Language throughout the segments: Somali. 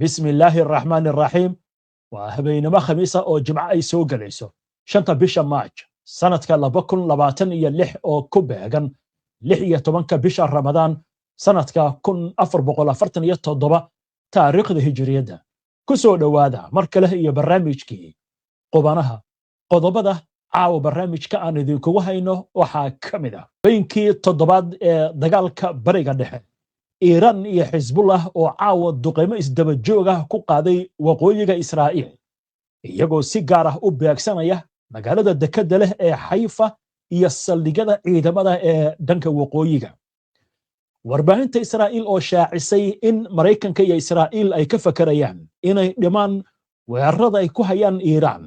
بسم الله الرحمن الرحيم وهبينما خميسة أو جمعة أي سوق ليسو شنطة بيشا ماج سنة كلا بكون لباتن يلح أو كوبهجن لحية تمنك بيشا رمضان سنة كون أفر بقول أفرتن يتضبا تاريخ الهجرية ده كسو دوادا مركله هي برنامجكي قبانها قضبده عاو برنامج كأن ذيكو وهينو وحا كمدا بينكي تضباد دقالك بريغا دحي إيران iyo Xisbullah oo caawa duqeymo isdaba joog ah ku qaaday waqooyiga Israa'iil iyagoo si gaar ah u beegsanaya magaalada dekedda leh ee Haifa iyo saldhigyada ciidamada ee dhanka waqooyiga warbaahinta Israa'iil oo shaacisay in Mareykanka iyo Israa'iil ay ka fakarayaan inay dhimaan weerarada ay ku hayaan Iiraan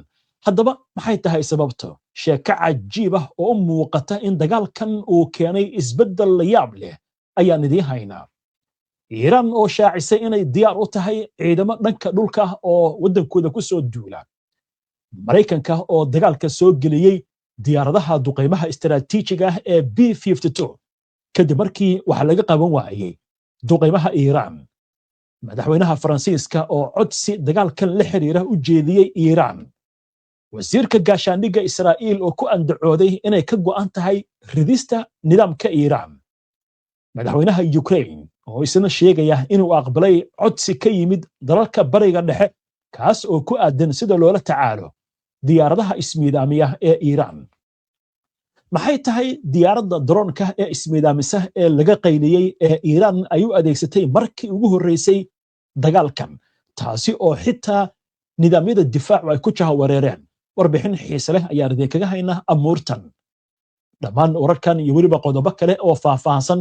haddaba maxay tahay sababto sheeko cajiib ah oo muuqata in dagaalkan uu keenay isbeddel la yaab leh ayaan idin haynaa إيران أو شاعسة إنay diyaar u tahay ciidamo dhanka dhulka oo wadankooda ku soo duula Mareykanka oo dagaalka soo geliyay diyaaradaha duqeymaha istiraatiijiga ah ee B-52 kadib markii waxa laga qaban waayay duqeymaha Iiraan madaxweynaha Faransiiska oo codsi dagaalkan la xiriira u jeediyay Iiraan wasiirka gaashaandhigga Israa'iil oo ku andacooday inay ka go'an tahay ridista nidaamka Iiraan madaxweynaha Ukraine oo isna sheegaya inuu aqbalay codsi ka yimid dalalka bariga dhexe kaas oo ku aadan sida loola tacaalo diyaaradaha ismiidaamiya ee Iiraan maxay tahay diyaaradda droonka ee ismiidaamisa ee laga qayliyay ee Iiraan ay u adeegsatay markii ugu horeysay dagaalkan taasi oo xitaa nidaamyada difaacu ay ku jahawareereen warbixin xiise leh ayaan idinkaga haynaa amuurtan dhammaan wararkan iyo weliba qodobo kale oo faahfaahsan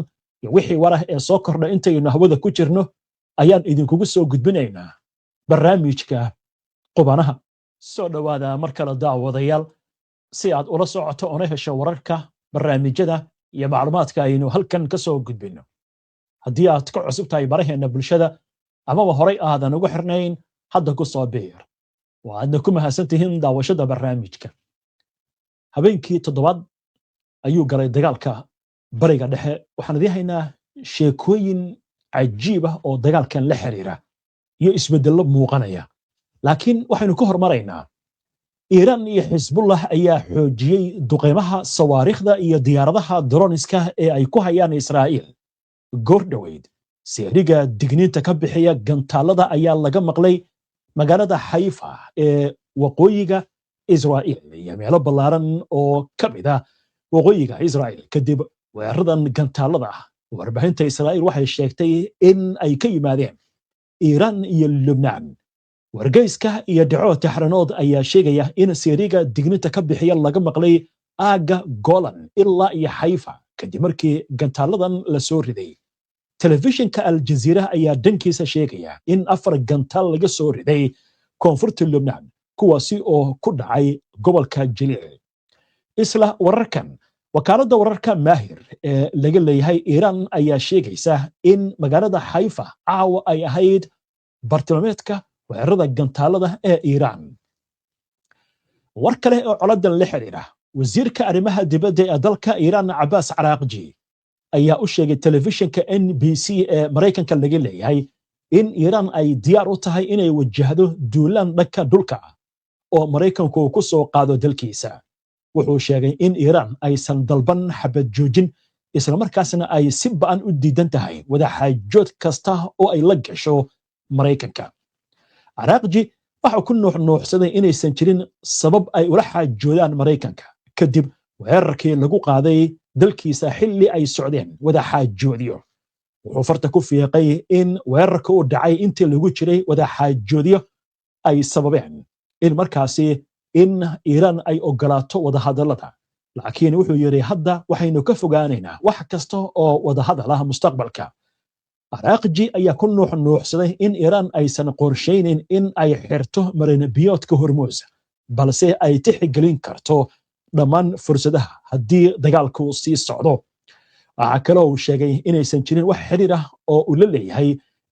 wixii warah ee soo kordhay intaynu hawada ku jirno ayaan idinkugu soo gudbinaynaa barnaamijka qubanaha soo dhawaada mar kale daawadayaal si aad ula socoto oo hesho wararka barnaamijyada iyo macluumaadka aynu halkan ka soo gudbino haddii aad ka cusub tahay baraheena bulshada amaba horay aadan ugu xirnayn hadda ku soo biir waadna ku mahadsantihiin daawashada barnaamijka habeenkii toddobaad ayuu galay dagaalka bariga dhexe waxaan idin haynaa sheekooyin cajiib ah oo dagaalkan la xiriira iyo isbedello muuqanaya laakiin waxaynu ka hormaraynaa Iiraan iyo Xisbullah ayaa xoojiyay duqeymaha sawaariikhda iyo diyaaradaha droniska ee ay ku hayaan Israa'iil goordhaweyd seeriga digniinta ka bixiya gantaalada ayaa laga maqlay magaalada Haifa ee waqooyiga Israa'iil iyo meelo ballaaran oo ka mid ah waqooyiga Israa'iil kadib weeraradan gantaalada ah warbaahinta Israa'iil waxay sheegtay in ay ka yimaadeen Iiraan iyo Lubnaan wargeyska iyo dhaco taxranood ayaa sheegaya in seeriga digniinta ka bixiya laga maqlay aaga Golan ilaa iyo Haifa kadib markii gantaaladan la soo riday telefishinka Al Jazeera ayaa dhankiisa sheegaya in 4 gantaal laga soo riday koonfurta Lubnaan kuwaasi oo ku dhacay gobolka Jaliil isla wararkan wakaaladda wararka Maahir ee laga leeyahay Iiraan ayaa sheegaysa in magaalada Haifa caawa ay ahayd bartilmaameedka weerarada gantaalada ee Iiraan war kale oo coladan la xiriira wasiirka arrimaha dibadda ee dalka Iiraan Abbas Araghchi ayaa u sheegay telefishinka NBC ee Mareykanka laga leeyahay in Iiraan ay diyaar u tahay inay wajahdo duulaan dhanka dhulka oo Mareykanku ku soo qaado dalkiisa wuxuu sheegay in Iiraan aysan dalban xabad joojin isla markaasna ay si ba'an u diidan tahay wada xaajood kasta oo ay la gasho Mareykanka Araghchi waxa ku nuuxnuuxsaday inaysan jirin sabab ay ula xaajoodaan Mareykanka kadib weerarkii lagu qaaday dalkiisa xilli ay socdeen wada xaajoodiyo wuxuu farta ku fiiqay in weerarka uu dhacay intii lagu jiray wada xaajoodiyo ay sababeen in markaasi in Iiraan ay ogolaato wada hadallada laakiin wuxuu yiri hadda waxaynu ka fogaanaynaa wax kasta oo wada hadal ah mustaqbalka Araghchi ayaa ku nuuxnuuxsaday in Iiraan aysan qorsheynin in ay xirto marin biyoodka Hormuz balse ay tixgelin karto dhammaan fursadaha haddii dagaalku sii socdo waxa kale oo uu sheegay inaysan jirin wax xiriir ah oo uu la leeyahay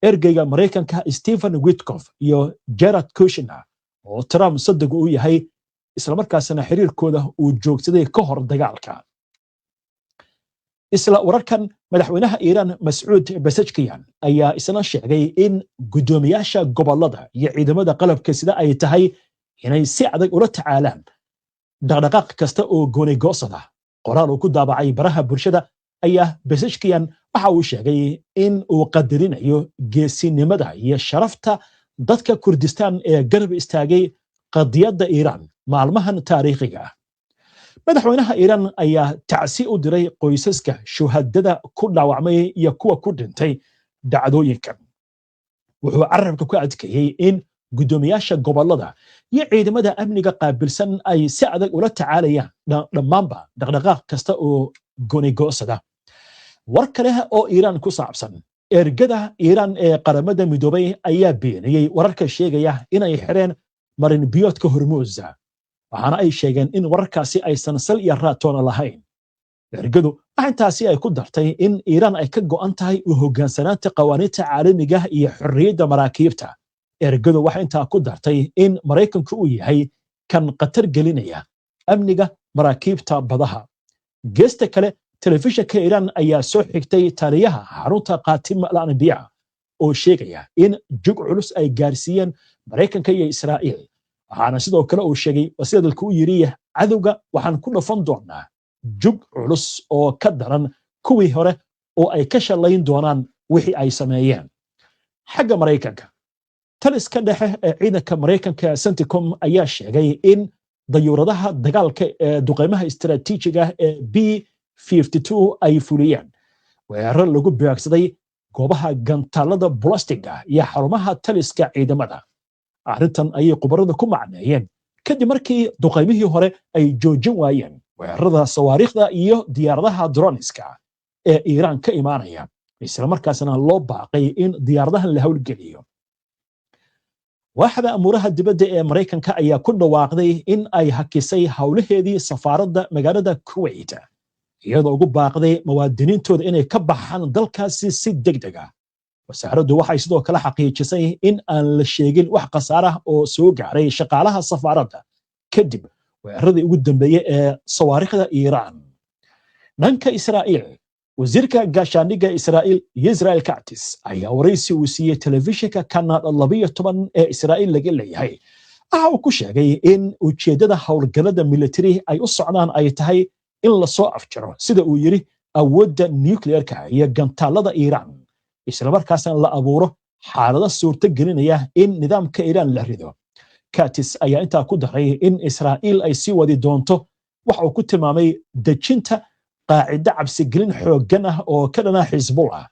ergeyga Mareykanka Stephen Witkoff iyo Jared Kushner oo Trump saddex u yahay isla markaasna xiriirkooda uu joogsaday ka hor dagaalka isla wararkan madaxweynaha Iiraan Mas'uud Pezeshkian ayaa isna sheegay in gudoomiyaasha gobolada iyo ciidamada qalabka sida ay tahay inay si adag ula tacaalaan dhaqdhaqaaq kasta oo gooni goosada. qoraal uu ku daabacay baraha bulshada ayaa Pezeshkian waxa uu sheegay in uu qadarinayo geesinimada iyo sharafta dadka Kurdistan ee garab istaagay qadiyadda Iiraan maalmahan taariikhiga ah. madaxweynaha Iiraan ayaa tacsi u diray qoysaska shuhadada ku dhaawacmay iyo kuwa ku dhintay dhacdooyinkan. wuxuu carabka ku adkeeyay in gudoomiyaasha gobolada iyo ciidamada amniga qaabilsan ay si adag ula tacaalayaan dhammaanba dhaqdhaqaaq kasta oo gooni goosada. war kale oo Iiraan ku saabsan ergada Iiraan ee qaramada midoobay ayaa beeniyay wararka sheegaya inay xireen marin biyoodka Hormuz, waxaana ay sheegeen in wararkaasi aysan sal iyo raatoona lahayn. ergadu intaasi ay ku dartay in Iiraan ay ka go'an tahay u hoggaansanaanta qawaaniinta caalamiga iyo xorriyadda maraakiibta. ergadu waxa intaa ku dartay in Maraykanku uu yahay kan qatar gelinaya amniga maraakiibta badaha. geesta kale telefishinka Iiraan ayaa soo xigtay taliyaha xarunta Qaatim al-Anbiya oo sheegaya in jug culus ay gaarsiiyeen Maraykanka iyo Israa'iil. waxaana sidoo kale uu sheegay wasiirka uu yiri cadowga waxaan ku dhafan doonaa jug culus oo ka daran kuwii hore oo ay ka shalayn doonaan wixii ay sameeyeen. xagga Maraykanka taliska dhexe ee ciidanka Maraykanka CENTCOM ayaa sheegay in dayuuradaha dagaalka ee duqeymaha istiraatiijiga ee B-52 ay fuliyeen weerar lagu beegsaday goobaha gantaalada balastiga iyo xarumaha taliska ciidamada. arrintan ayay khubarada ku macneeyeen kadib markii duqeymihii hore ay joojin waayeen weerarada sawaariikhda iyo diyaaradaha droniska ee Iiraan ka imaanaya, isla markaasna loo baaqay in diyaaradahan la hawlgeliyo. waaxda amuuraha dibadda ee Maraykanka ayaa ku dhawaaqday in ay hakisay hawlaheedii safaaradda magaalada Kuwait, iyadoo ugu baaqday muwaadiniintooda inay ka baxaan dalkaasi si degdeg ah. wasaaraddu waxay sidoo kale xaqiijisay in aan la sheegin wax khasaare ah oo soo gaaray shaqaalaha safaaradda kadib weeraradii ugu dambeeyay ee sawaariikhda Iiraan. dhanka Israa'iil, wasiirka gaashaandhigga Israa'iil Israel Katz ayaa waraysi uu siiyey telefishinka Kanal 12 ee Israa'iil laga leeyahay. waxa uu ku sheegay in ujeedada howlgallada military ay u socdaan ay tahay in la soo afjaro sida uu yiri awoodda nuclearka iyo gantaalada Iiraan, isla markaasna la abuuro xaalado suurto gelinaya in nidaamka Iiraan la rido. Katz ayaa intaa ku daray in Israa'iil ay sii wadi doonto waxa uu ku tilmaamay dejinta qaacida cabsigelin xooggan ah oo ka dhana Xisbullah,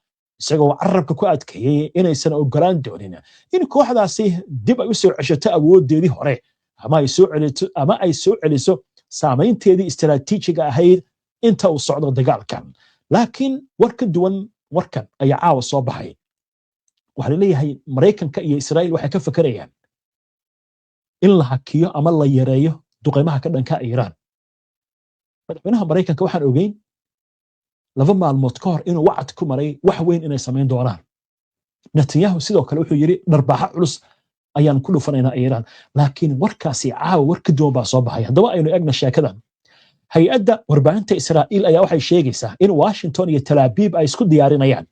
isagoo carabka ku adkeeyay inaysan ogolaan doonin in kooxdaasi dib ay u soo ceshato awoodeedii hore ama ay soo celiso saameynteedii istiraatiijiga ahayd inta uu socdo dagaalkan. laakiin war ka duwan warkan ayaa caawa soo baxay. waxaa la leeyahay Maraykanka iyo Israa'iil waxay ka fakarayaan in la hakiyo ama la yareeyo duqeymaha ka dhanka Iiraan. madaxweynaha Maraykanka waxaan ogeyn 2 maalmood ka hor inuu wacd ku maray wax weyn inay sameyn doonaan. Netanyahu sidoo kale wuxuu yiri dharbaaxa culus ayaan ku dhufanaynaa Iiraan, laakiin warkaasi caawa war ka duwan baa soo baxay. haddaba aynu eegna sheekadan. hay-adda warbaahinta Israa'iil ayaa waxay sheegaysaa in Washington iyo Tel Aviv ay isku diyaarinayaan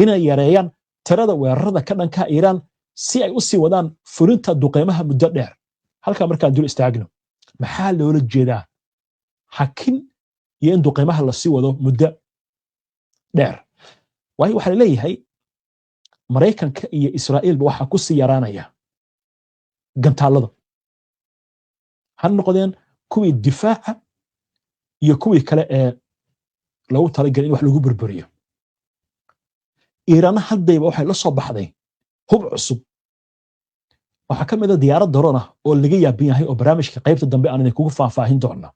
inay yareeyaan tirada weerarada ka dhanka Iiraan si ay u sii wadaan fulinta duqeymaha muddo dheer. halka markaan dul istaagno, maxaa loola jeedaa hakin iyo in duqeymaha la sii wado muddo dheer? waayo waxaa la leeyahay Maraykanka iyo Israa'iilba waxaa ku sii yaraanaya gantaalada, ha noqdeen kuwii difaaca iyo kuwii kale ee lagu talagalay in wax lagu burburiyo. Iiraan haddayba waxay la soo baxday hub cusub. waxaa ka mid ah diyaarad drone ah oo laga yaabin yahay oo barnaamijka qaybta dambe aan idinkugu faahfaahin doona.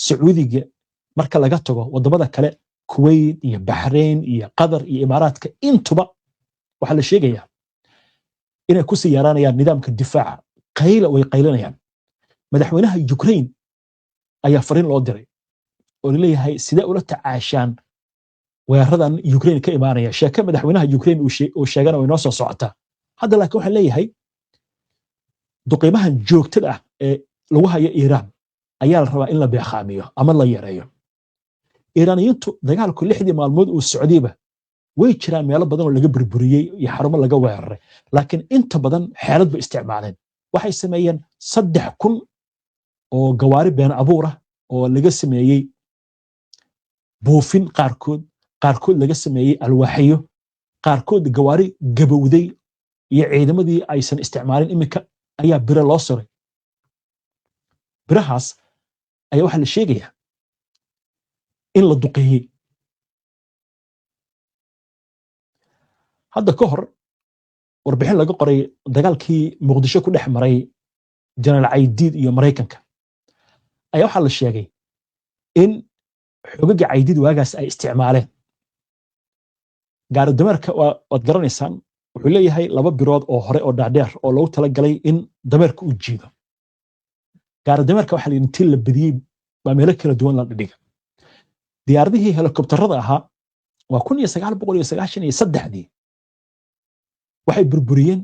Sacuudiga marka laga tago wadamada kale Kuwait iyo Bahrain iyo Qatar iyo Imaaraadka intuba waxaa la sheegayaa inay ku sii yaraanayaan nidaamka difaaca. way qaylinayaan. madaxweynaha Ukraine ayaa fariin loo diray oo leeyahay sidee ula tacaashaan weeraradan Ukraine ka imaanaya. sheeka madaxweynaha Ukraine uu sheegana way noo soo socotaa. hadda laakiin waxa leeyahay duqeymahan joogtada ah ee lagu hayo Iiraan ayaa la rabaa in la beeqaamiyo ama la yareeyo. iiraaniyiintu dagaalku 6 maalmood uu socdayba way jiraan meelo badan oo laga burburiyey iyo xarumo laga weeraray laakiin inta badan xeelad bay isticmaaleen waxay sameeyeen 3,000 oo gawaari been abuur ah oo laga sameeyey buufin qaarkood laga sameeyey alwaaxyo qaarkood gawaari gabowday iyo ciidamadii aysan isticmaalin imika ayaa biro loo suray birahaas ayaa waxa la sheegayaa in la duqeeyey hadda ka hor warbixin laga qoray dagaalkii muqdisho ku dhex maray jenaraal Caydiid iyo Mareykanka ayaa waxa la sheegay in xogaga Caydiid waagaas ay isticmaaleen gaari dameerka waad garanaysaan wuxuu leeyahay 2 birood oo hore oo dhaadheer oo loogu talagalay in dameerka u jiido gaari dameerka waxa la intii la badiyay baa meelo kala duwan la dhigay diyaaradihii helikobtarada ahaa waa 1993 waxay burburiyeen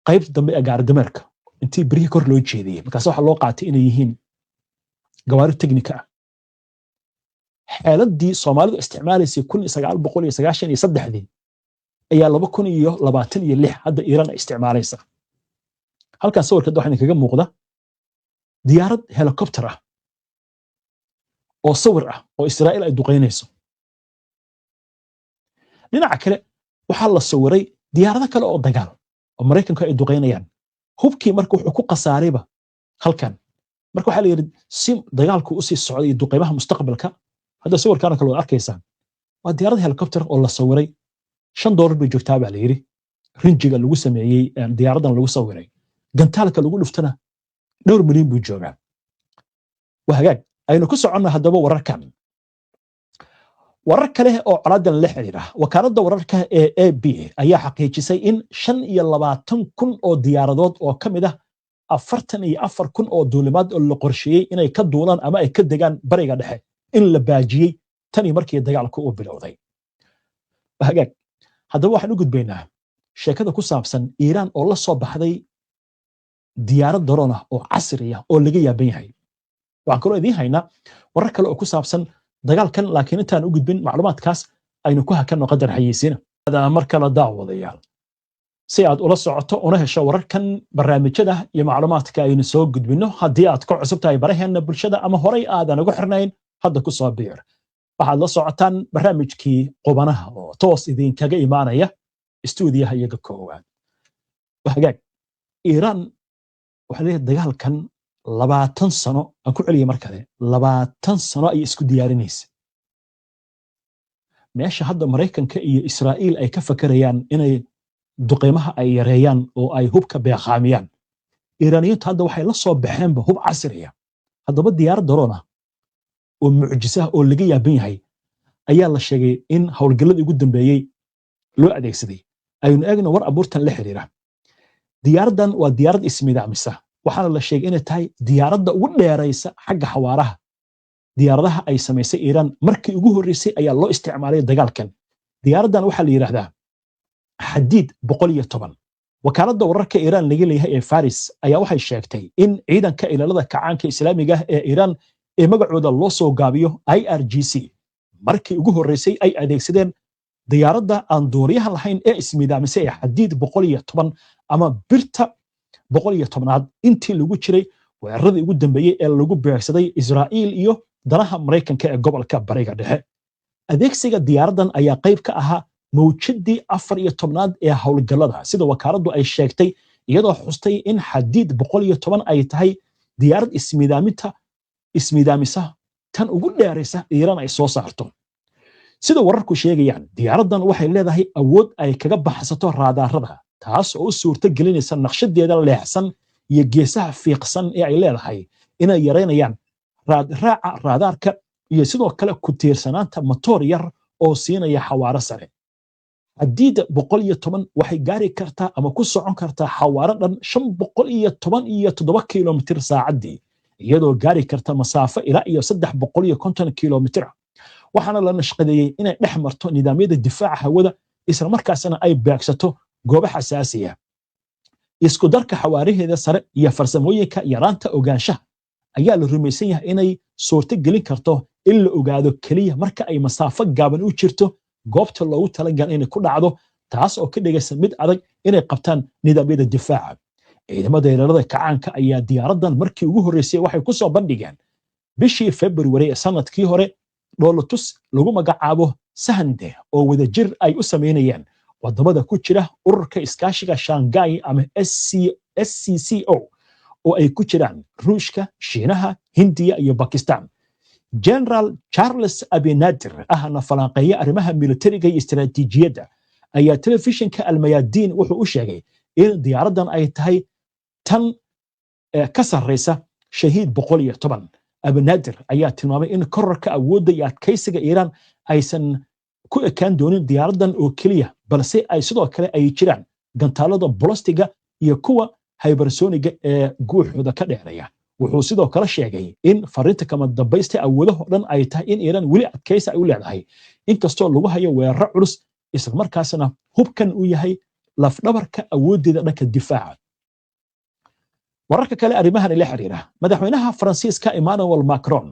qaybta dambe ee gaari dameerka intii birihi kor loo jeediyay markaas waxa loo qaatay inay yihiin gawaari teknika ah xeeladii Soomaalidu isticmaalaysay 1993 ayaa 2026 hadda Iiraan ay isticmaalaysaa halkaas sawirka waxaa kaga muuqda diyaarad helikobtar ah oo sawir ah oo Israa'iil ay duqeynayso dhinaca kale waxaa la sawiray diyaarado kale oo dagaal oo Mareykanku ay duqeynayaan hubkii marka wuxuu ku qasaarayba halkan marka waxa la yiri si dagaalku u sii socday duqeymaha mustaqbalka hadda sawirkan kale oo arkaysan waa diyaarad helikobtar oo la sawiray $5 bay joogtaa baa la yiri rinjiga lagu sameeyay diyaaradan lagu sawiray gantaalka lagu dhuftana $2 milyan buu joogaa wahagaag aynu ku soconnaa haddaba wararkan warar kale oo coladan la xiriira wakaaladda wararka ee AB ayaa xaqiijisay in 25,000 oo diyaaradood oo kamid ah 44,000 oo duulimaad oo la qorsheeyay inay ka duulaan ama ay ka degaan bariga dhexe in la baajiyay tani markii dagaalku uu bilowday wahagaag haddaba waxaan u gudbaynaa sheekada ku saabsan Iiraan oo la soo baxday diyaarad drone ah oo casri ah oo laga yaaban yahay waxaan kaloo idiin haynaa warar kale oo ku saabsan dagaalkan laakiin intaan u gudbin macluumaadkaas aynu ku hakanno qadar xayeysiina hada mar kale daawadayaal si aad ula socoto una hesho wararkan barnaamijyada iyo macluumaadka aynu soo gudbino haddii aad ka cusub tahay baraheena bulshada ama horay aadan ugu xirnayn hadda ku soo biir waxaad la socotaan barnaamijkii qubanaha oo toos idinkaga imaanaya istuudiyaha iyaga koowaad wahagaag Iiraan waxaa leeyahay dagaalkan 20 sano aan ku celiyay mar kale 20 sano ay isku diyaarinaysa meesha hadda Mareykanka iyo Israa'iil ay ka fakarayaan inay duqeymaha ay yareeyaan oo ay hubka beeqaamiyaan Iiraaniyiintu hadda waxay la soo baxeenba hub casri ah haddaba diyaarad drone ah oo mucjisa oo laga yaaban yahay ayaa la sheegay in howlgalladii ugu dambeeyay loo adeegsaday aynu eegno war abuurtan la xiriira diyaaradan waa diyaarad ismidaamisa waxaana la sheegay inay tahay diyaaradda ugu dheeraysa xagga xawaaraha diyaaradaha ay samaysay Iiraan markii ugu horeysay ayaa loo isticmaalay dagaalkan diyaaradan waxaa la yiraahdaa Xadiid 110 wakaaladda wararka Iiraan laga leeyahay ee Faris ayaa waxay sheegtay in ciidanka ilaalada kacaanka Islaamiga ah ee Iiraan ee magacooda loo soo gaabiyo IRGC markii ugu horeysay ay adeegsadeen diyaaradda aan duuriyaha lahayn ee ismidaamisay ee Xadiid 110 ama birta 110aad intii lagu jiray weeraradii ugu dambeeyay ee lagu beegsaday Israa'iil iyo danaha Mareykanka ee gobolka bariga dhexe adeegsiga diyaaradan ayaa qayb ka ahaa mawjadii 14aad ee howlgallada sida wakaaladdu ay sheegtay iyadoo xustay in Xadiid 110 ay tahay diyaarad ismidaamisa tan ugu dheeraysa Iiraan ay soo saarto sida wararku sheegayaan diyaaradan waxay leedahay awood ay kaga baxsato raadaarada taas oo suurta gelinaysa naqshadeeda leexsan iyo geesaha fiiqsan ee ay leedahay inay yareynayaan raadraaca raadaarka iyo sidoo kale ku tiirsanaanta matoor yar oo siinaya xawaare sare Xadiid 110 waxay gaari kartaa ama ku socon kartaa xawaare dhan 517 kilomitir saacadii iyadoo gaari karta masaafo ilaa iyo 350 kilomitir waxaana la nashqadeeyay inay dhex marto nidaamyada difaaca hawada isla markaasna ay beegsato goobo xasaasi ah isku darka xawaaraheeda sare iyo farsamooyinka yaraanta ogaanshaha ayaa la rumaysan yahay inay suurto gelin karto in la ogaado keliya marka ay masaafo gaaban u jirto goobta loogu talagalay inay ku dhacdo, taas oo ka dhigaysa mid adag inay qabtaan nidaamyada difaaca. ciidamada ilaalada kacaanka ayaa diyaaradan markii ugu horreysay waxay ku soo bandhigeen bishii February ee sanadkii hore dhoolatus lagu magacaabo Sahande oo wadajir ay u sameynayeen wadamada ku jira ururka iskaashiga Shanghai ama SCCO oo ay ku jiraan Ruushka, Shiinaha, Hindiya iyo Pakistan. General Charles Abinadir ahna falanqeeya arrimaha militariga iyo istiraatiijiyadda ayaa telefishinka Al-Mayadin wuxuu u sheegay in diyaaradan ay tahay tan ka sarreysa Shahiid 110. Abinadir ayaa tilmaamay in kororka awoodda iyo adkaysiga Iiraan aysan ku ekaan doonin diyaaradan oo keliya, balse ay sidoo kale ay jiraan gantaalada balastiga iyo kuwa hypersoniga ee guuxooda ka dheereeya. wuxuu sidoo kale sheegay in fariinta kama dambaysta awoodaha dhan ay tahay in Iiraan weli adkaysi ay u leedahay inkastoo lagu hayo weerar culus, isla markaasna hubkan uu yahay lafdhabarka awoodeeda dhanka difaaca. wararka kale arrimahan la xiriira madaxweynaha Faransiiska Emmanuel Macron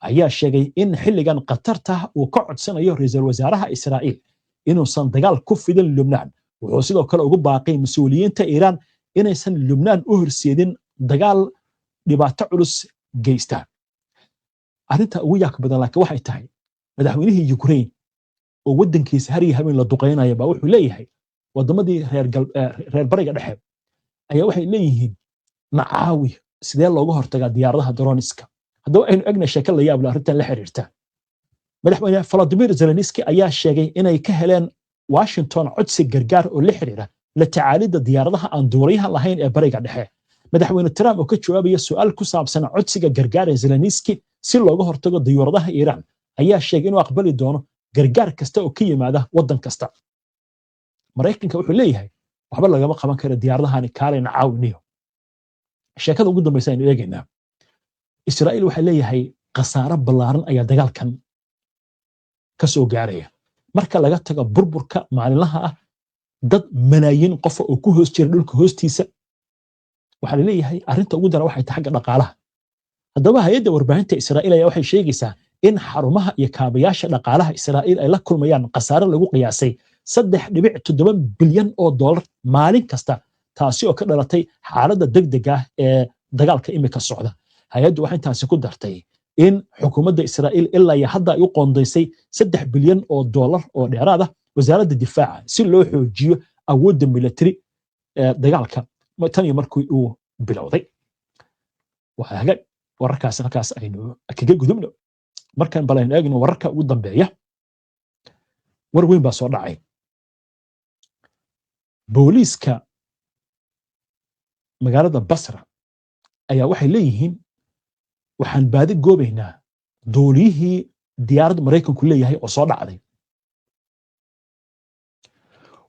ayaa sheegay in xilligan qatarta uu ka codsanayo ra'iisul wasaaraha Israa'iil inuusan dagaal ku fidin Lubnaan. wuxuu sidoo kale ugu baaqay mas'uuliyiinta Iiraan inaysan Lubnaan u horseedin dagaal dhibaato culus geysta. arrinta ugu yaak badan laakiin waxay tahay madaxweynihii Ukraine oo wadankiisa har iyo habeen la duqeynayo baa wuxuu leeyahay wadamadii reer bariga dhexe ayaa waxay leeyihiin macaawi sidee looga hortagaa diyaaradaha droniska. haddaba aynu egna sheeko la yaab leh arrintan la xiriirta. madaxweyne Volodymyr Zelensky ayaa sheegay inay ka heleen Washington codsi gargaar oo la xiriira la tacaalidda diyaaradaha aan duuliyaha lahayn ee bariga dhexe. madaxweyne Trump oo ka jawaabaya su'aal ku saabsan codsiga gargaar ee Zelensky si looga hortago diyaaradaha Iiraan ayaa sheegay inuu aqbali doono gargaar kasta oo ka yimaada wadan kasta. Mareykanka wuxuu leeyahay waxba lagama qaban karo diyaaradahan kaalin caawiniyo. sheekada ugu dambaysa aynu eegaynaa. Israa'iil waxay leeyahay khasaare ballaaran ayaa dagaalkan ka soo gaaraya. marka laga tago burburka maalinlaha ah, dad malaayiin qof oo ku hoos jira dhulka hoostiisa, waxaa la leeyahay arrinta ugu daran waxay tahay xagga dhaqaalaha. haddaba hay'adda warbaahinta Israa'iil ayaa waxay sheegaysaa in xarumaha iyo kaabayaasha dhaqaalaha Israa'iil ay la kulmayaan khasaare lagu qiyaasay 3.7 bilyan oo dollar maalin kasta, taasi oo ka dhalatay xaaladda degdega ah ee dagaalka imika socda. hay'addu waxay intaasi ku dartay in xukuumadda Israa'iil ilaa iyo hadda ay u qoondaysay 3 bilyan oo dollar oo dheeraad ah wasaaradda difaaca si loo xoojiyo awoodda military ee dagaalka tan iyo markii uu bilowday. waxaa hagaag wararkaas halkaas aynu kaga gudubno. markaan balaynu eegno wararka ugu dambeeya, war weyn baa soo dhacay. booliiska magaalada Basra ayaa waxay leeyihiin waxaan baadi goobaynaa dooliyihii diyaaradda Mareykanku leeyahay oo soo dhacday.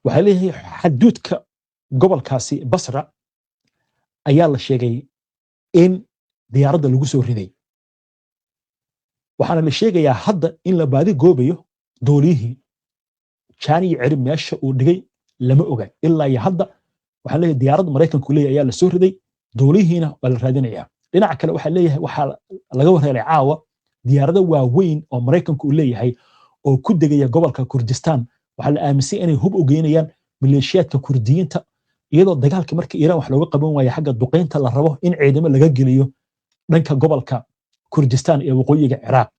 waxay leeyahay xaduudka gobolkaasi Basra ayaa la sheegay in diyaaradda lagu soo riday. waxaana la sheegayaa hadda in la baadi goobayo dooliyihii jaani cirib meesha uu dhigay lama oga ilaa iyo hadda. waxaa leeyahay diyaaradda Mareykanku leeyahay ayaa la soo riday, doolihiina waa la raadinayaa. dhinaca kale waxaa leeyahay waxaa laga wareeray caawa diyaarado waaweyn oo Mareykanku uu leeyahay oo ku degaya gobolka Kurdistan. waxaa la aaminsan inay hub u geynayaan maleeshiyaadka Kurdiyiinta, iyadoo dagaalka marka Iiraan wax looga qaban waayo xagga duqeynta la rabo in ciidamo laga geliyo dhanka gobolka Kurdistan ee waqooyiga Ciraaq.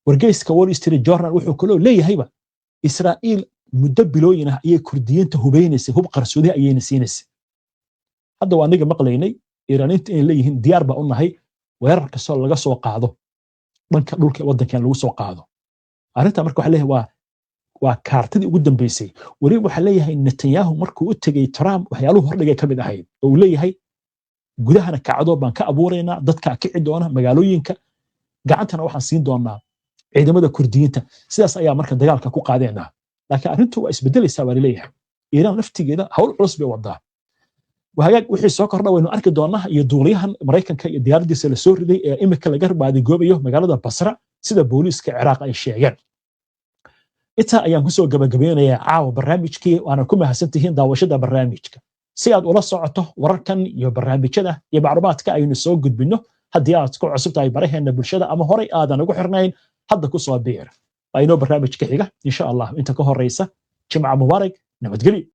wargeyska Wall Street Journal wuxuu kaloo leeyahayba Israa'iil muddo bilooyin ah ayay Kurdiyiinta hubeynaysa, hub qarsoodi ayayna siinaysa. hadda waa aniga maqlaynay Iiraaniinta inay leeyihiin diyaar baa u nahay weerar kastoo laga soo qaado dhanka dhulka wadankan lagu soo qaado. arrinta marka waxaa leeyahay waa kaartadii ugu dambeysay. weli waxaa leeyahay Netanyahu markuu u tegay Trump waxyaaluhu hordhigay ka mid ahayd oo uu leeyahay gudahana kacdo baan ka abuuraynaa, dadka kici doona magaalooyinka, gacantana waxaan siin doonaa ciidamada Kurdiyiinta. sidaas ayaa marka dagaalka ku qaadeynaa. laakiin arrintu waa isbedelaysaa baa leeyahay. Iiraan laftigeeda hawl culus bay wadaa. وهاجاك وحي سوكر دا وينو أركي دونا يدوليها مريكان كي ديار دي سلسوري دي إمكا لغر بعد جوبيو مقالة بصرة سيدا بوليس كعراق أي شيئين. إتا أيام كسو قبقبين يا عاو برنامجكي وأنا كما هسنتهين داوشدا برنامجك. سياد ولا صعته وركن يا برنامج كده يا معلوماتك أي نسوق قد بينه هديات كو عصبت أي بريهن بالشدة أما هوري آدان وقو حرنين hadda ku soo biir. Ayno barnaamij ka xiga insha Allah inta ka horeysa jimca mubaarak nabadgelyo.